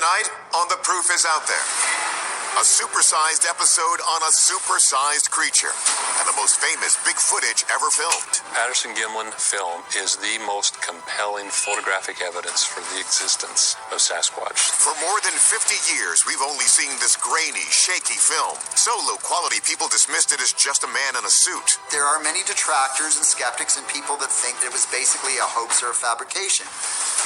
Tonight on The Proof is Out There. A supersized episode on a supersized creature and the most famous big footage ever filmed. Patterson Gimlin film is the most compelling photographic evidence for the existence of Sasquatch. For more than 50 years, we've only seen this grainy, shaky film. So low quality, people dismissed it as just a man in a suit. There are many detractors and skeptics and people that think that it was basically a hoax or a fabrication.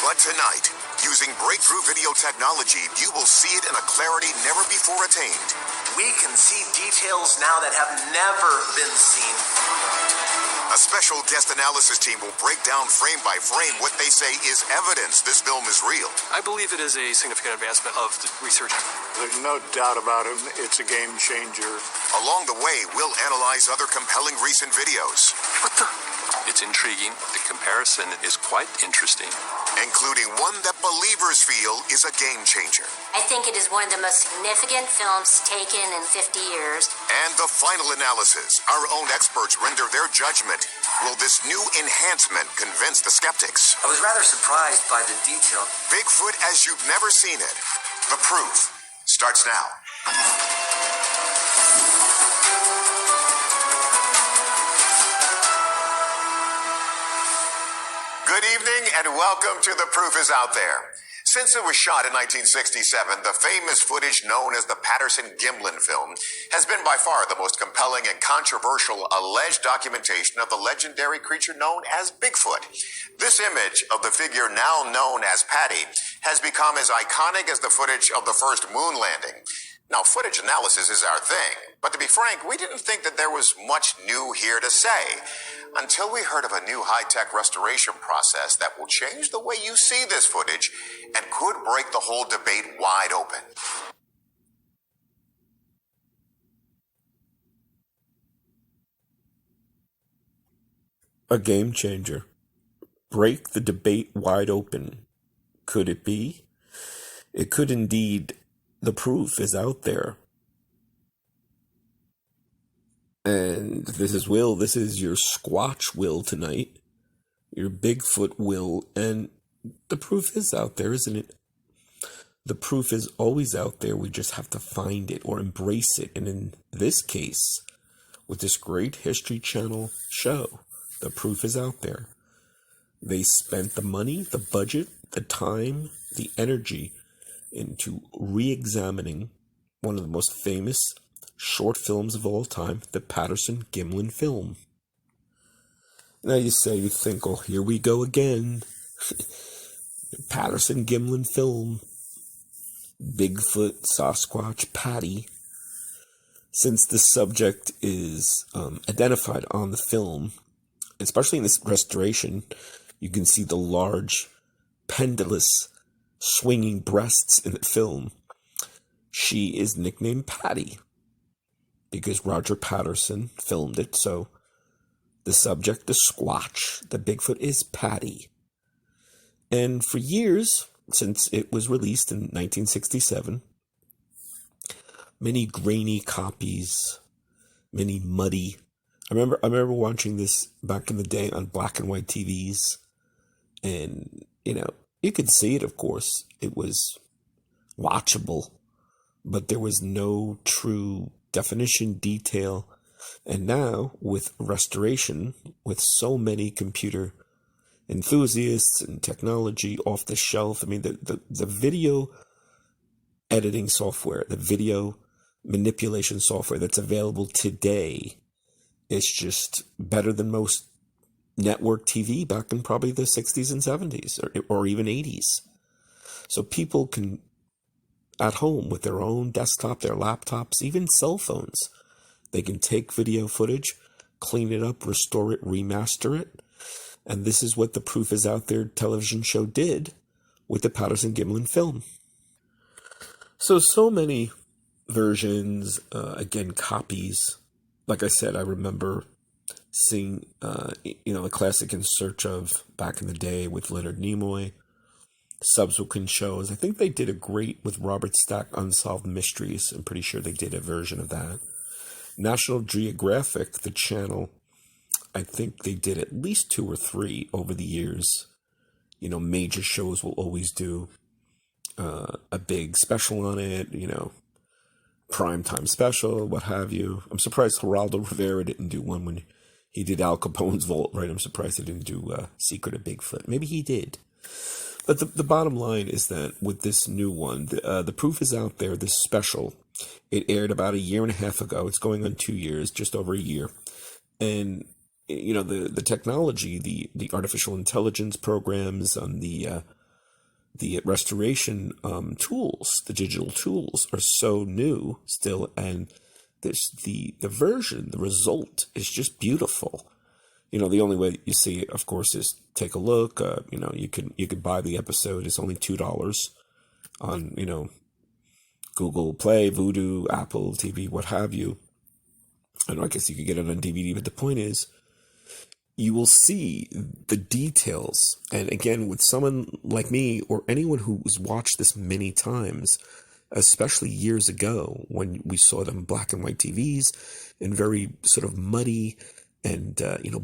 But tonight, using breakthrough video technology, you will see it in a clarity never before attained. We can see details now that have never been seen. A special guest analysis team will break down frame by frame what they say is evidence this film is real. I believe it is a significant advancement of the research. There's no doubt about it. It's a game changer. Along the way, we'll analyze other compelling recent videos. What the? It's intriguing. The comparison is quite interesting. Including one that believers feel is a game changer. I think it is one of the most significant films taken in 50 years. And the final analysis. Our own experts render their judgment. Will this new enhancement convince the skeptics? I was rather surprised by the detail. Bigfoot as you've never seen it. The Proof starts now. Good evening and welcome to The Proof is Out There. Since it was shot in 1967, the famous footage known as the Patterson Gimlin film has been by far the most compelling and controversial alleged documentation of the legendary creature known as Bigfoot. This image of the figure now known as Patty has become as iconic as the footage of the first moon landing. Now, footage analysis is our thing, but to be frank, we didn't think that there was much new here to say until we heard of a new high-tech restoration process that will change the way you see this footage and could break the whole debate wide open. A game changer. Break the debate wide open. Could it be? It could indeed. The proof is out there. And this is Will. This is your Squatch Will tonight. Your Bigfoot Will. And the proof is out there, isn't it? The proof is always out there. We just have to find it or embrace it. And in this case, with this great History Channel show, the proof is out there. They spent the money, the budget, the time, the energy into re-examining one of the most famous short films of all time, the Patterson Gimlin film. Now you think, oh, here we go again. Patterson Gimlin film, Bigfoot, Sasquatch, Patty. Since the subject is identified on the film, especially in this restoration, you can see the large, pendulous, swinging breasts in the film. She is nicknamed Patty because Roger Patterson filmed it, so the subject, the Squatch, the Bigfoot, is Patty. And for years, since it was released in 1967, many grainy copies, many muddy. I remember watching this back in the day on black and white TVs, and you could see it, of course. It was watchable, but there was no true definition, detail. And now, with restoration, with so many computer enthusiasts and technology off the shelf, I mean, the video editing software, the video manipulation software that's available today is just better than most network TV back in probably the 60s and 70s or even 80s. So people can, at home with their own desktop, their laptops, even cell phones, they can take video footage, clean it up, restore it, remaster it. And this is what the Proof is Out There television show did with the Patterson Gimlin film. So many versions, again, copies. Like I said, I remember seeing, the classic In Search of back in the day with Leonard Nimoy, subsequent shows. I think they did a great with Robert Stack, Unsolved Mysteries. I'm pretty sure they did a version of that. National Geographic, the channel, I think they did at least 2 or 3 over the years. Major shows will always do a big special on it, primetime special, what have you. I'm surprised Geraldo Rivera didn't do one when he did Al Capone's Vault, right? I'm surprised he didn't do Secret of Bigfoot. Maybe he did. But the bottom line is that with this new one, the proof is out there, this special. It aired about a year and a half ago. It's going on 2 years, just over a year. And, the technology, the artificial intelligence programs on the restoration tools, the digital tools, are so new still. And the version, the result is just beautiful. The only way you see it, of course, is take a look. You could buy the episode. It's only $2 on, Google Play, Vudu, Apple TV, what have you. I guess you could get it on DVD, but the point is, you will see the details. And again, with someone like me or anyone who's watched this many times, especially years ago when we saw them black and white TVs in very sort of muddy and,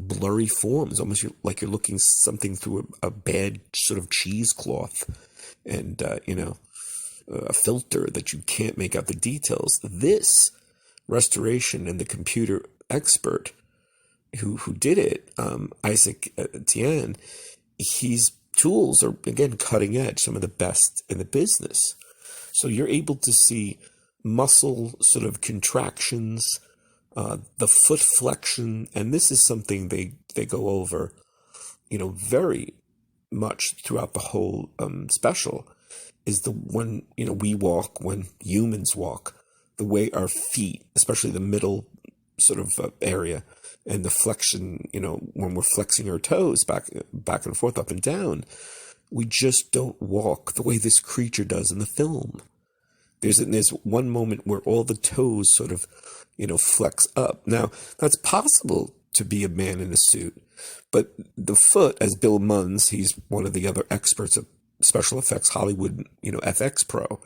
blurry forms, almost like you're looking something through a bad sort of cheesecloth and, a filter that you can't make out the details. This restoration and the computer expert who did it, Isaac Tian, his tools are, again, cutting edge, some of the best in the business. So you're able to see muscle sort of contractions, the foot flexion, and this is something they go over, very much throughout the whole special, is the when, we walk, when humans walk, the way our feet, especially the middle sort of area, and the flexion, when we're flexing our toes back and forth, up and down, we just don't walk the way this creature does in the film. There's one moment where all the toes sort of, flex up. Now, that's possible to be a man in a suit, but the foot, as Bill Munns, he's one of the other experts of special effects, Hollywood, FX Pro,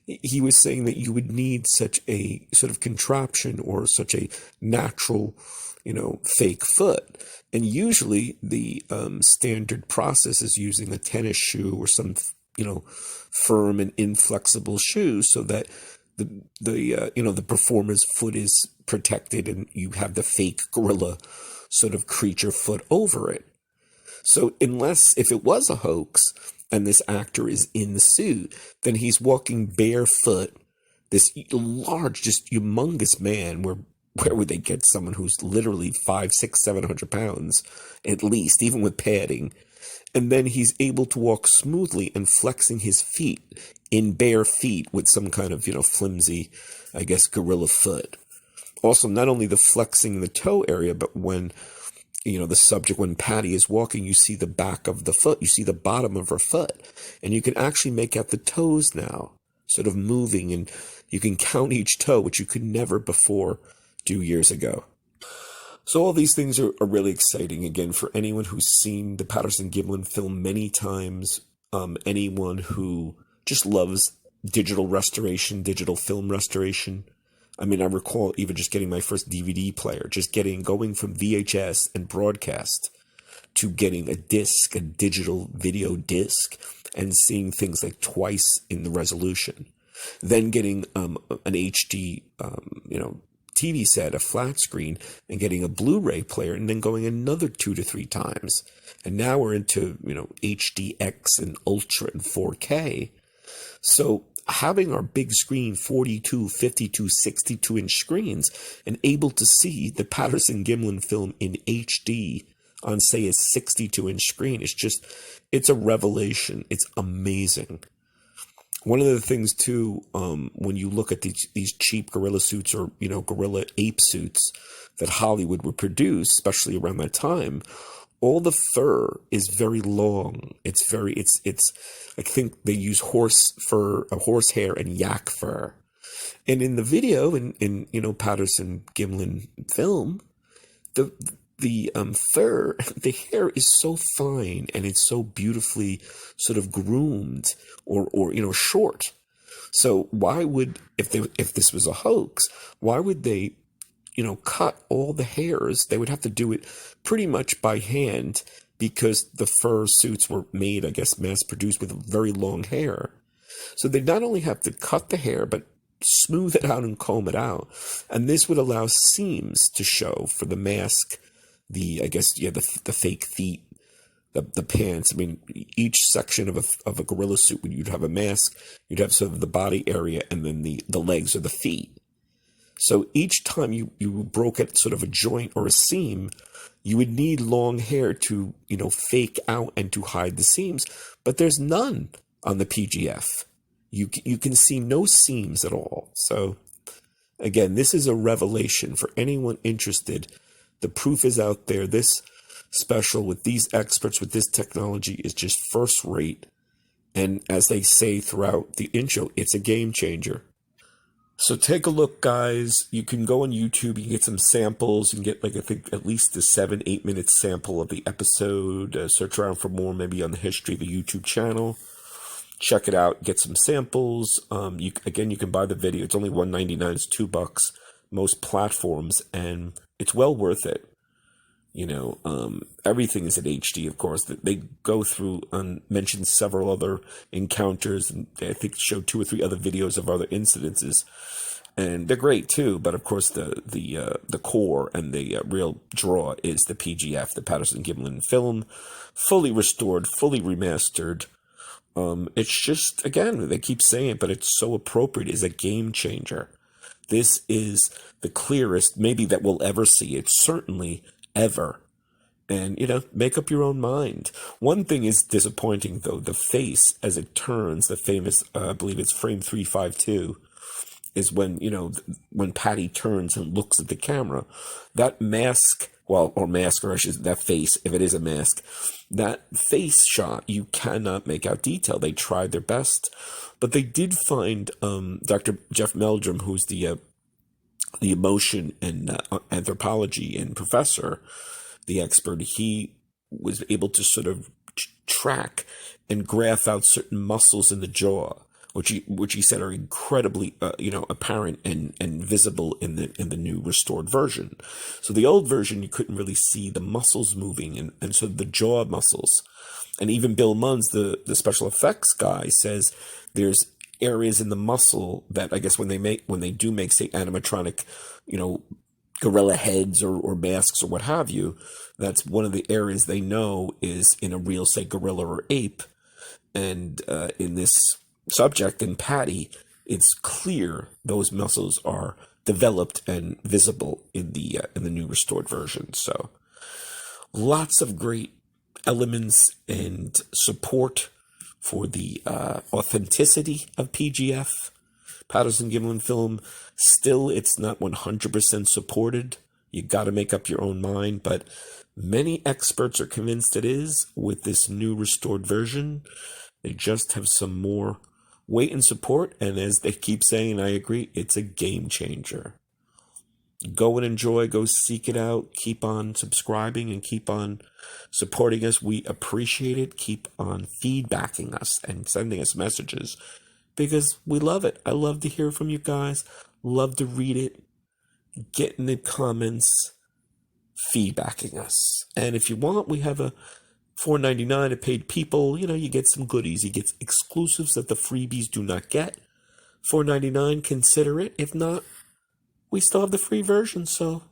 he was saying that you would need such a sort of contraption or such a natural, fake foot. And usually the standard process is using a tennis shoe or some, firm and inflexible shoe so that the performer's foot is protected and you have the fake gorilla sort of creature foot over it. So if it was a hoax and this actor is in the suit, then he's walking barefoot, this large, just humongous man. Where would they get someone who's literally 500, 600, 700 pounds at least, even with padding? And then he's able to walk smoothly and flexing his feet in bare feet with some kind of, flimsy, I guess, gorilla foot. Also, not only the flexing the toe area, but when, the subject, when Patty is walking, you see the back of the foot, you see the bottom of her foot, and you can actually make out the toes now, sort of moving, and you can count each toe, which you could never before do years ago. So all these things are really exciting, again, for anyone who's seen the Patterson Gimlin film many times, anyone who just loves digital restoration, digital film restoration. I mean, I recall even just getting my first DVD player, going from VHS and broadcast to getting a disc, a digital video disc, and seeing things like twice in the resolution. Then getting an HD, TV set, a flat screen, and getting a Blu-ray player, and then going another 2 to 3 times. And now we're into, HDX and Ultra and 4K. So having our big screen 42, 52, 62-inch screens and able to see the Patterson Gimlin film in HD on, say, a 62-inch screen, it's a revelation. It's amazing. One of the things, too, when you look at these cheap gorilla suits or, gorilla ape suits that Hollywood would produce, especially around that time, all the fur is very long. It's I think they use horse hair and yak fur. And in the video, in Patterson Gimlin film, the fur, the hair is so fine and it's so beautifully sort of groomed or short. So why would, if this was a hoax, why would they, cut all the hairs? They would have to do it pretty much by hand because the fur suits were made, I guess, mass produced with very long hair. So they not only have to cut the hair, but smooth it out and comb it out. And this would allow seams to show for the mask, the fake feet, the pants. I mean, each section of a gorilla suit, when you'd have a mask, you'd have sort of the body area and then the legs or the feet. So each time you broke at sort of a joint or a seam, you would need long hair to, fake out and to hide the seams. But there's none on the PGF. You can see no seams at all. So again, this is a revelation for anyone interested. The proof is out there. This special with these experts, with this technology, is just first rate. And as they say throughout the intro, it's a game changer. So take a look, guys. You can go on YouTube, you can get some samples, you can get, I think, at least a 7-8 minute sample of the episode. Search around for more, maybe on the history of the YouTube channel. Check it out, get some samples. You can buy the video. It's only $1.99, it's $2, most platforms, and it's well worth it. Everything is in HD, of course. They go through and mention several other encounters, and I think show 2 or 3 other videos of other incidences, and they're great too. But of course, the core and the real draw is the PGF, the Patterson Gimlin film, fully restored, fully remastered. It's just, again, they keep saying it, but it's so appropriate. It's a game changer. This is the clearest, maybe, that we'll ever see. It's certainly ever. And, make up your own mind. One thing is disappointing, though. The face, as it turns, the famous, I believe it's frame 352, is when, when Patty turns and looks at the camera. That mask, that face, if it is a mask, that face shot, you cannot make out detail. They tried their best. But they did find Dr. Jeff Meldrum, who's the emotion and anthropology and professor, the expert. He was able to sort of track and graph out certain muscles in the jaw, which he said are incredibly apparent and visible in the new restored version. So the old version, you couldn't really see the muscles moving, and so the jaw muscles. And even Bill Munns, the special effects guy, says there's areas in the muscle that, I guess, when they do make, say, animatronic, gorilla heads or masks or what have you, that's one of the areas they know is in a real, say, gorilla or ape. And in this subject, in Patty, it's clear those muscles are developed and visible in the new restored version. So lots of great elements and support for the authenticity of PGF, Patterson Gimlin film. Still, it's not 100% supported. You got to make up your own mind, but many experts are convinced it is with this new restored version. They just have some more weight and support, and as they keep saying, I agree, it's a game changer. Go and enjoy, go seek it out, keep on subscribing and keep on supporting us. We appreciate it. Keep on feedbacking us and sending us messages because we love it. I love to hear from you guys, love to read it, get in the comments, feedbacking us. And if you want, we have a $4.99 to paid people. You get some goodies. You get exclusives that the freebies do not get. $4.99, consider it. If not, we still have the free version. So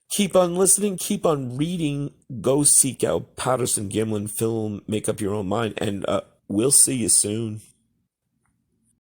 keep on listening, keep on reading, go seek out Patterson Gimlin film, make up your own mind, and we'll see you soon.